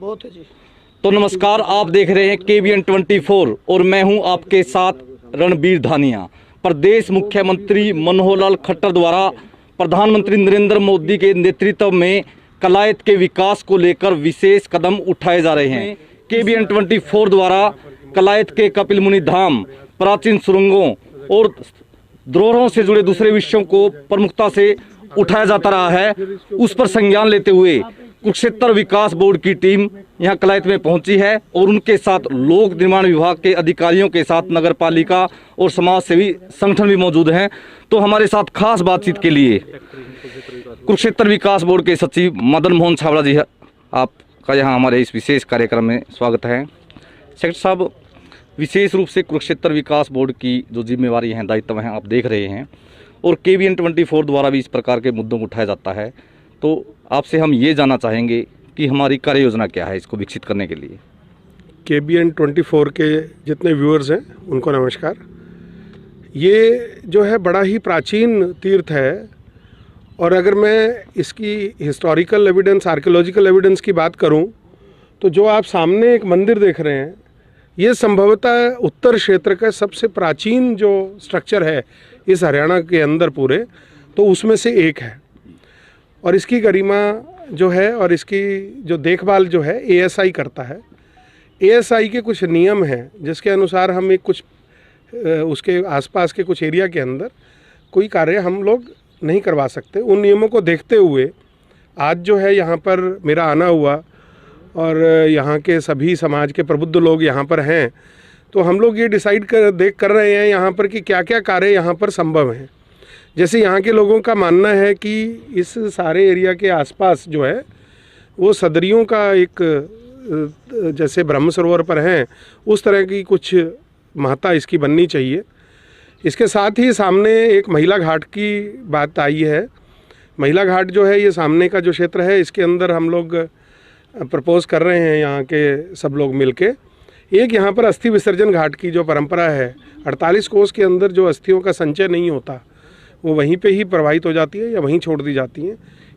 बहुत है जी। तो नमस्कार, आप देख रहे हैं KBN 24 और मैं हूं आपके साथ रणबीर धानिया। प्रदेश मुख्यमंत्री मनोहर लाल खट्टर द्वारा प्रधानमंत्री नरेंद्र मोदी के नेतृत्व में कलायत के विकास को लेकर विशेष कदम उठाए जा रहे हैं। KBN 24 द्वारा कलायत के कपिल मुनि धाम, प्राचीन सुरंगों और धरोहरों से जुड़े दूसरे विषयों को प्रमुखता से उठाया जाता रहा है। उस पर संज्ञान लेते हुए कुरुक्षेत्र विकास बोर्ड की टीम यहां कलायत में पहुंची है और उनके साथ लोक निर्माण विभाग के अधिकारियों के साथ नगर पालिका और समाज सेवी संगठन भी मौजूद हैं। तो हमारे साथ खास बातचीत के लिए कुरुक्षेत्र विकास बोर्ड के सचिव मदन मोहन छाबड़ा जी, आपका यहाँ हमारे इस विशेष कार्यक्रम में स्वागत है। सेक्रेटरी साहब, विशेष रूप से कुरुक्षेत्र विकास बोर्ड की जो जिम्मेवारी हैं, दायित्व हैं, आप देख रहे हैं और KBN 24 द्वारा भी इस प्रकार के मुद्दों को उठाया जाता है। तो आपसे हम ये जानना चाहेंगे कि हमारी कार्य योजना क्या है इसको विकसित करने के लिए। KBN 24 के जितने व्यूअर्स हैं उनको नमस्कार। ये जो है बड़ा ही प्राचीन तीर्थ है और अगर मैं इसकी हिस्टोरिकल एविडेंस, आर्कियोलॉजिकल एविडेंस की बात करूं तो जो आप सामने एक मंदिर देख रहे हैं, ये संभवतः उत्तर क्षेत्र का सबसे प्राचीन जो स्ट्रक्चर है इस हरियाणा के अंदर पूरे, तो उसमें से एक है। और इसकी गरिमा जो है और इसकी जो देखभाल जो है ASI करता है। ASI के कुछ नियम हैं जिसके अनुसार हम एक कुछ उसके आसपास के कुछ एरिया के अंदर कोई कार्य हम लोग नहीं करवा सकते। उन नियमों को देखते हुए आज जो है यहाँ पर मेरा आना हुआ और यहाँ के सभी समाज के प्रबुद्ध लोग यहाँ पर हैं, तो हम लोग ये डिसाइड कर रहे हैं यहाँ पर कि क्या क्या कार्य यहाँ पर संभव हैं। जैसे यहाँ के लोगों का मानना है कि इस सारे एरिया के आसपास जो है वो सदरियों का एक, जैसे ब्रह्म सरोवर पर हैं उस तरह की कुछ महत्ता इसकी बननी चाहिए। इसके साथ ही सामने एक महिला घाट की बात आई है। महिला घाट जो है ये सामने का जो क्षेत्र है, इसके अंदर हम लोग प्रपोज कर रहे हैं यहाँ के सब लोग मिलके। एक यहाँ पर अस्थि विसर्जन घाट की जो परंपरा है, 48 कोस के अंदर जो अस्थियों का संचय नहीं होता वो वहीं पे ही प्रवाहित हो जाती है या वहीं छोड़ दी जाती हैं।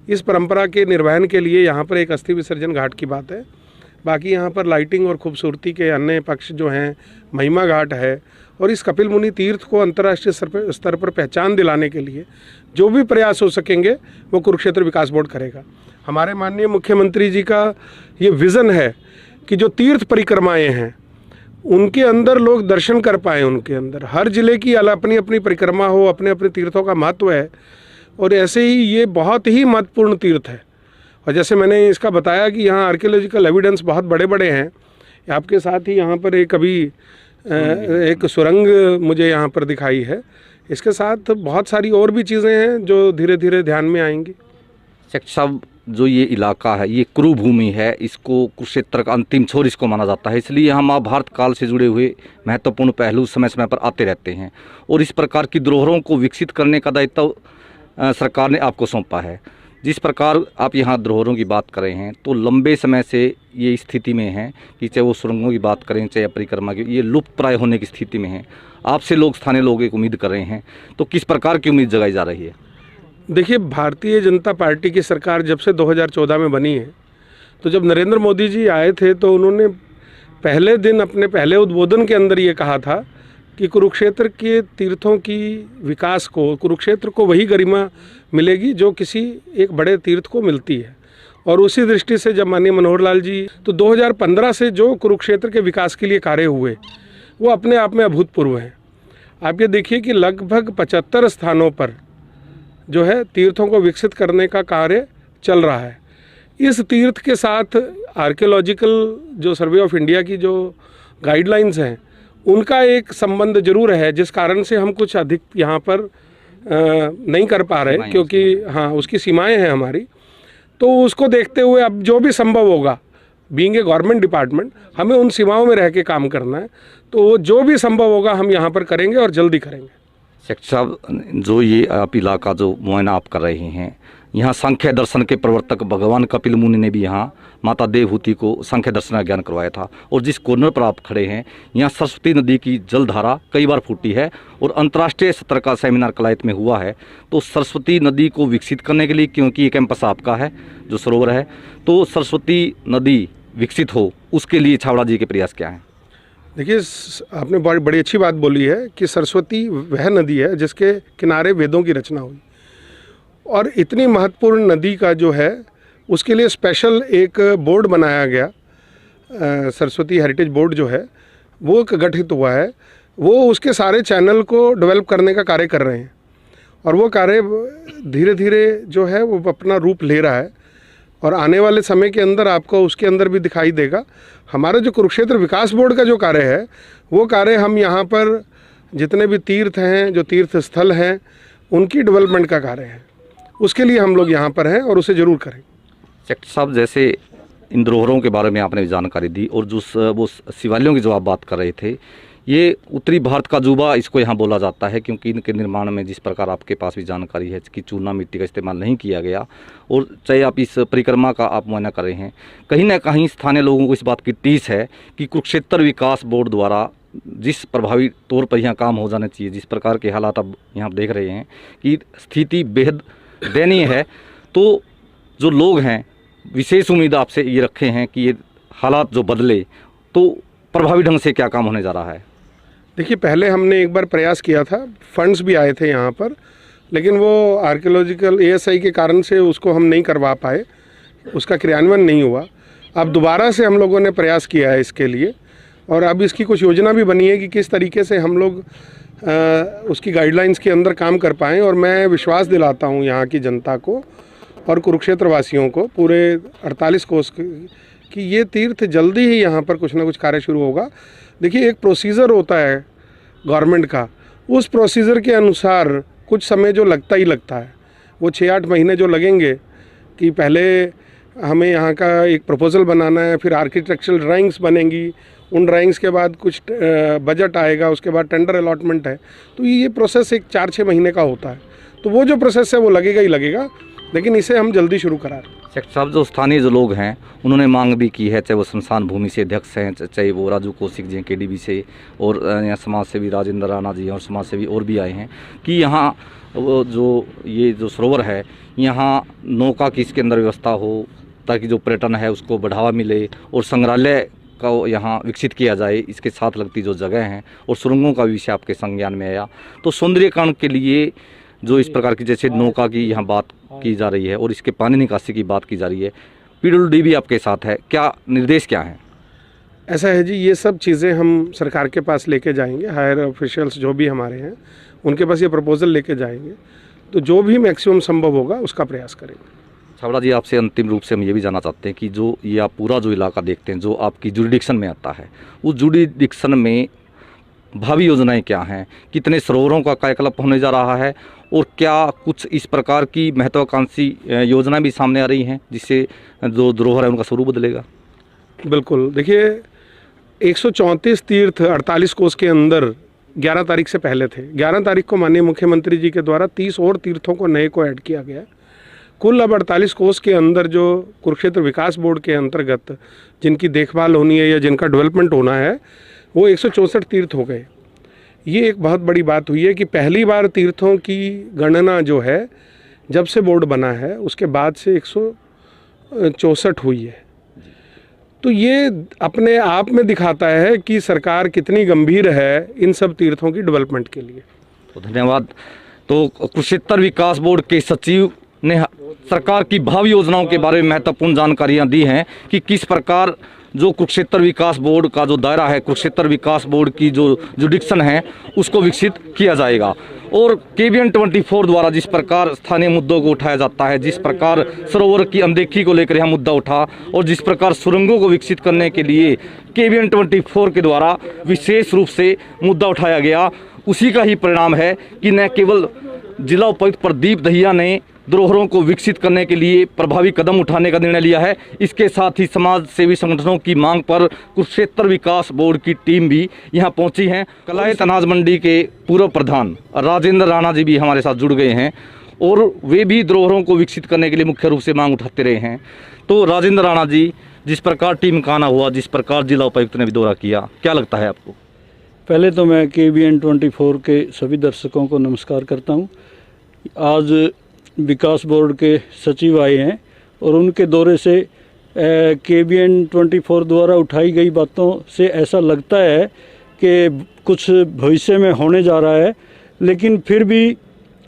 इस परंपरा के निर्वहन के लिए यहाँ पर एक अस्थि विसर्जन घाट की बात है। बाकी यहाँ पर लाइटिंग और खूबसूरती के अन्य पक्ष जो हैं, महिमा घाट है। और इस कपिल मुनि तीर्थ को अंतर्राष्ट्रीय स्तर पर पहचान दिलाने के लिए जो भी प्रयास हो सकेंगे वो कुरुक्षेत्र विकास बोर्ड करेगा। हमारे माननीय मुख्यमंत्री जी का ये विज़न है कि जो तीर्थ परिक्रमाएँ हैं उनके अंदर लोग दर्शन कर पाएँ। उनके अंदर हर ज़िले की अपनी अपनी परिक्रमा हो, अपने अपने तीर्थों का महत्व है और ऐसे ही ये बहुत ही महत्वपूर्ण तीर्थ है। और जैसे मैंने इसका बताया कि यहाँ आर्कियोलॉजिकल एविडेंस बहुत बड़े बड़े हैं। आपके साथ ही यहाँ पर एक अभी एक सुरंग मुझे यहाँ पर दिखाई है। इसके साथ बहुत सारी और भी चीज़ें हैं जो धीरे धीरे ध्यान में आएंगी। सेक्रेटरी साहब, जो ये इलाका है ये कुरु भूमि है, इसको कुरुक्षेत्र का अंतिम छोर इसको माना जाता है। इसलिए हम महाभारत काल से जुड़े हुए महत्वपूर्ण पहलू समय समय पर आते रहते हैं और इस प्रकार की धरोहरों को विकसित करने का दायित्व सरकार ने आपको सौंपा है। जिस प्रकार आप यहाँ धरोहरों की बात कर रहे हैं तो लंबे समय से ये स्थिति में है कि चाहे वो सुरंगों की बात करें चाहे परिक्रमा की, ये लुप्त प्राय होने की स्थिति में है। आपसे लोग, स्थानीय लोग एक उम्मीद कर रहे हैं, तो किस प्रकार की उम्मीद जगाई जा रही है? देखिए, भारतीय जनता पार्टी की सरकार जब से 2014 में बनी है, तो जब नरेंद्र मोदी जी आए थे तो उन्होंने पहले दिन अपने पहले उद्बोधन के अंदर ये कहा था कि कुरुक्षेत्र के तीर्थों की विकास को, कुरुक्षेत्र को वही गरिमा मिलेगी जो किसी एक बड़े तीर्थ को मिलती है। और उसी दृष्टि से जब माननीय मनोहर लाल जी, तो 2015 से जो कुरुक्षेत्र के विकास के लिए कार्य हुए वो अपने आप में अभूतपूर्व हैं। आप ये देखिए कि लगभग 75 स्थानों पर जो है तीर्थों को विकसित करने का कार्य चल रहा है। इस तीर्थ के साथ आर्कियोलॉजिकल जो सर्वे ऑफ इंडिया की जो गाइडलाइंस हैं उनका एक संबंध जरूर है, जिस कारण से हम कुछ अधिक यहाँ पर नहीं कर पा रहे, क्योंकि हाँ उसकी सीमाएं हैं हमारी। तो उसको देखते हुए अब जो भी संभव होगा, बीइंग ए गवर्नमेंट डिपार्टमेंट, हमें उन सीमाओं में रह के काम करना है। तो जो भी संभव होगा हम यहाँ पर करेंगे और जल्दी करेंगे। सेक्रेटरी साहब, जो ये आप इलाका जो मुआयना आप कर रहे हैं, यहाँ सांख्य दर्शन के प्रवर्तक भगवान कपिल मुनि ने भी यहाँ माता देवहूति को सांख्य दर्शन का ज्ञान करवाया था। और जिस कॉर्नर पर आप खड़े हैं, यहाँ सरस्वती नदी की जलधारा कई बार फूटी है और अंतर्राष्ट्रीय स्तर का सेमिनार कलायत में हुआ है। तो सरस्वती नदी को विकसित करने के लिए, क्योंकि ये कैंपस आपका है जो सरोवर है, तो सरस्वती नदी विकसित हो, उसके लिए छाबड़ा जी के प्रयास क्या हैं? देखिए, आपने बड़ी अच्छी बात बोली है कि सरस्वती वह नदी है जिसके किनारे वेदों की रचना हुई, और इतनी महत्वपूर्ण नदी का जो है उसके लिए स्पेशल एक बोर्ड बनाया गया, सरस्वती हेरिटेज बोर्ड जो है वो गठित हुआ है। वो उसके सारे चैनल को डेवलप करने का कार्य कर रहे हैं, और वो कार्य धीरे धीरे जो है वो अपना रूप ले रहा है, और आने वाले समय के अंदर आपको उसके अंदर भी दिखाई देगा। हमारा जो कुरुक्षेत्र विकास बोर्ड का जो कार्य है, वो कार्य हम यहाँ पर जितने भी तीर्थ हैं, जो तीर्थ स्थल हैं, उनकी डेवलपमेंट का कार्य है, उसके लिए हम लोग यहाँ पर हैं और उसे ज़रूर करें। सेक्टर साहब, जैसे इन धरोहरों के बारे में आपने जानकारी दी, और जो वो शिवालयों की जो आप बात कर रहे थे, ये उत्तरी भारत का जुबा इसको यहाँ बोला जाता है, क्योंकि इनके निर्माण में जिस प्रकार आपके पास भी जानकारी है कि चूना मिट्टी का इस्तेमाल नहीं किया गया, और चाहे आप इस परिक्रमा का आप मुआयना कर रहे हैं, कहीं ना कहीं स्थानीय लोगों को इस बात की टीस है कि कुरुक्षेत्र विकास बोर्ड द्वारा जिस प्रभावी तौर पर यहाँ काम हो जाने चाहिए, जिस प्रकार के हालात अब यहाँ देख रहे हैं कि स्थिति बेहद दयनीय है, तो जो लोग हैं विशेष उम्मीद आपसे ये रखे हैं कि ये हालात जो बदले तो प्रभावी ढंग से क्या काम होने जा रहा है? देखिए, पहले हमने एक बार प्रयास किया था, फंड्स भी आए थे यहाँ पर, लेकिन वो आर्कियोलॉजिकल ASI के कारण से उसको हम नहीं करवा पाए, उसका क्रियान्वयन नहीं हुआ। अब दोबारा से हम लोगों ने प्रयास किया है इसके लिए, और अब इसकी कुछ योजना भी बनी है कि किस तरीके से हम लोग उसकी गाइडलाइंस के अंदर काम कर पाएँ। और मैं विश्वास दिलाता हूँ यहाँ की जनता को और कुरुक्षेत्र वासियों को, पूरे 48 कोस कि ये तीर्थ जल्दी ही यहाँ पर कुछ ना कुछ कार्य शुरू होगा। देखिए, एक प्रोसीजर होता है गवर्नमेंट का, उस प्रोसीजर के अनुसार कुछ समय जो लगता ही लगता है, वो 6-8 महीने जो लगेंगे कि पहले हमें यहाँ का एक प्रपोजल बनाना है, फिर आर्किटेक्चरल ड्राइंग्स बनेंगी, उन ड्राइंग्स के बाद कुछ बजट आएगा, उसके बाद टेंडर अलॉटमेंट है, तो ये प्रोसेस एक 4-6 महीने का होता है। तो वो जो प्रोसेस है वो लगेगा ही लगेगा, लेकिन इसे हम जल्दी शुरू करा रहे हैं। सेक्टर साहब, जो स्थानीय जो लोग हैं उन्होंने मांग भी की है, चाहे वो शमशान भूमि से अध्यक्ष हैं, चाहे वो राजू कौशिक जी हैं KDB से, और यहाँ समाज सेवी राजेंद्र राणा जी हैं, और समाज सेवी और भी आए हैं कि यहाँ जो ये जो सरोवर है, यहाँ नौका की इसके अंदर व्यवस्था हो, ताकि जो पर्यटन है उसको बढ़ावा मिले, और संग्रहालय का यहाँ विकसित किया जाए, इसके साथ लगती जो जगह हैं, और सुरंगों का विषय आपके संज्ञान में आया। तो सौंदर्यीकरण के लिए जो इस प्रकार की जैसे नौका की यहाँ बात की जा रही है, और इसके पानी निकासी की बात की जा रही है, PWD भी आपके साथ है, क्या निर्देश क्या हैं? ऐसा है जी, ये सब चीज़ें हम सरकार के पास लेके जाएंगे, हायर ऑफिशियल्स जो भी हमारे हैं उनके पास ये प्रपोजल लेके जाएंगे, तो जो भी मैक्सिमम संभव होगा उसका प्रयास करेंगे। छाबड़ा जी, आपसे अंतिम रूप से हम ये भी जानना चाहते हैं कि जो ये आप पूरा जो इलाका देखते हैं, जो आपकी जुरिडिक्शन में आता है, उस जुरिडिक्शन में भावी योजनाएं क्या हैं? कितने सरोवरों का कायाकल्प होने जा रहा है, और क्या कुछ इस प्रकार की महत्वाकांक्षी योजनाएं भी सामने आ रही हैं जिससे जो धरोहर है उनका स्वरूप बदलेगा? बिल्कुल, देखिए 134 तीर्थ 48 कोस के अंदर 11 तारीख से पहले थे। 11 तारीख को माननीय मुख्यमंत्री जी के द्वारा 30 और तीर्थों को नए को ऐड किया गया। कुल अब 48 कोस के अंदर जो कुरुक्षेत्र विकास बोर्ड के अंतर्गत जिनकी देखभाल होनी है या जिनका डेवलपमेंट होना है, वो 164 तीर्थ हो गए। ये एक बहुत बड़ी बात हुई है कि पहली बार तीर्थों की गणना जो है जब से बोर्ड बना है उसके बाद से 164 हुई है। तो ये अपने आप में दिखाता है कि सरकार कितनी गंभीर है इन सब तीर्थों की डेवलपमेंट के लिए। तो धन्यवाद। तो कुरुक्षेत्र विकास बोर्ड के सचिव ने सरकार की भावी योजनाओं के बारे में महत्वपूर्ण जानकारियां दी हैं कि किस प्रकार जो कुरुक्षेत्र विकास बोर्ड का जो दायरा है, कुरुक्षेत्र विकास बोर्ड की जो जुडिक्शन है उसको विकसित किया जाएगा, और KBN 24 द्वारा जिस प्रकार स्थानीय मुद्दों को उठाया जाता है, जिस प्रकार सरोवर की अनदेखी को लेकर यह मुद्दा उठा, और जिस प्रकार सुरंगों को विकसित करने के लिए KBN 24 के द्वारा विशेष रूप से मुद्दा उठाया गया, उसी का ही परिणाम है कि न केवल जिला उपायुक्त प्रदीप दहिया ने धरोहरों को विकसित करने के लिए प्रभावी कदम उठाने का निर्णय लिया है, इसके साथ ही समाज सेवी संगठनों की मांग पर कुरुक्षेत्र विकास बोर्ड की टीम भी यहां पहुंची है। कलायत अनाज मंडी के पूर्व प्रधान राजेंद्र राणा जी भी हमारे साथ जुड़ गए हैं, और वे भी धरोहरों को विकसित करने के लिए मुख्य रूप से मांग उठाते रहे हैं। तो राजेंद्र राणा जी, जिस प्रकार टीम का आना हुआ, जिस प्रकार जिला उपायुक्त ने भी दौरा किया, क्या लगता है आपको? पहले तो मैं KBN 24 के सभी दर्शकों को नमस्कार करता हूं। आज विकास बोर्ड के सचिव आए हैं और उनके दौरे से KBN 24 द्वारा उठाई गई बातों से ऐसा लगता है कि कुछ भविष्य में होने जा रहा है, लेकिन फिर भी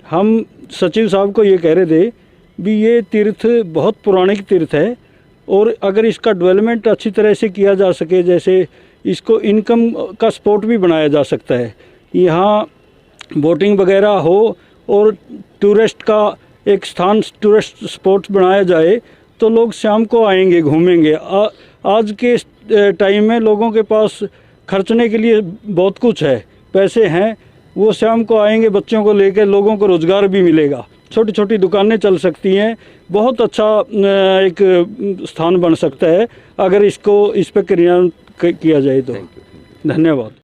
हम सचिव साहब को ये कह रहे थे भी ये तीर्थ बहुत पौराणिक तीर्थ है और अगर इसका डेवलपमेंट अच्छी तरह से किया जा सके, जैसे इसको इनकम का स्पॉट भी बनाया जा सकता है, यहाँ बोटिंग वगैरह हो और टूरिस्ट का एक स्थान टूरिस्ट स्पॉट बनाया जाए तो लोग शाम को आएंगे, घूमेंगे। आज के टाइम में लोगों के पास खर्चने के लिए बहुत कुछ है, पैसे हैं, वो शाम को आएंगे बच्चों को लेकर, लोगों को रोज़गार भी मिलेगा, छोटी छोटी दुकानें चल सकती हैं, बहुत अच्छा एक स्थान बन सकता है अगर इस पर क्रियान्वयन किया जाए तो। धन्यवाद।